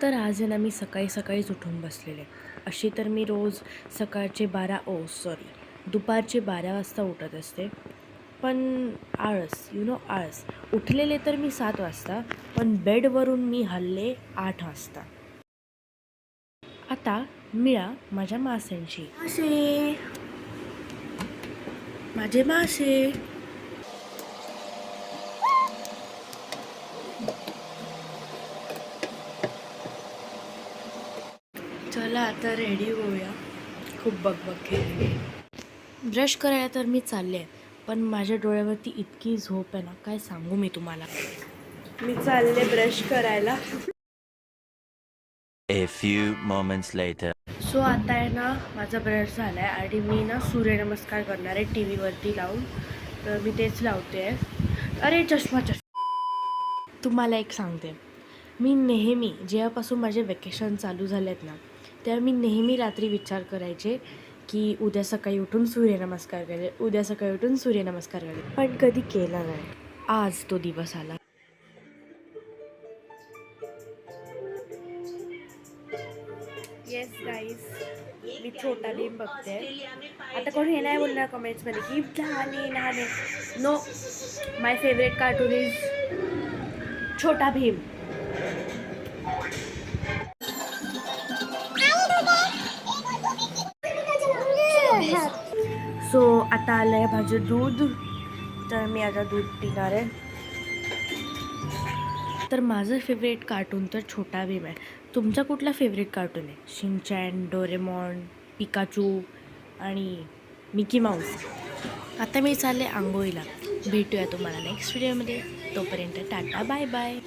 तर आज आहे ना मी सकाळीच उठून बसलेले. अशी तर मी रोज सकाळचे दुपारचे 12 वाजता उठत असते. पण आळस. उठलेले तर मी 7 वाजता, पण बेडवरून मी हलले 8 वाजता. आता मिळा माझ्या माशांची. माझे मासे. चला आता रेडी होऊया. खूप बकबक केली. ब्रश करायला तर मी चालले आहे, पण माझ्या डोळ्यावरती इतकी झोप आहे ना, काय सांगू मी तुम्हाला. मी चालले ब्रश करायला. A few moments later. So आता आहे ना माझा ब्रश झाला आहे आणि मी ना सूर्यनमस्कार करणार आहे टी व्हीवरती लावून. तर मी तेच लावते आहे. अरे चष्मा. तुम्हाला एक सांगते, मी नेहमी जेव्हापासून माझे वेकेशन चालू झाले आहेत ना, तेव्हा मी नेहमी रात्री विचार करायचे की उद्या सकाळी उठून सूर्यनमस्कार करेल, पण कधी केला नाही. आज तो दिवस आला. येस गाईज, मी छोटा भीम बघते. आता कोणी हे नाही बोलणार कमेंट्समध्ये की लहान no, my favourite cartoon is Chhota Bheem. So आता आलं आहे माझं दूध, तर मी आता दूध पिणार आहे. तर माझं फेवरेट कार्टून तर छोटा भीम आहे. तुमचा कुठला फेवरेट कार्टून आहे? शिनचॅन, डोरेमॉन, पिकाचू आणि मिकी माऊस. आता मी चालले आंघोळीला. भेटूया तुम्हाला नेक्स्ट व्हिडिओमध्ये. तोपर्यंत टाटा, बाय बाय.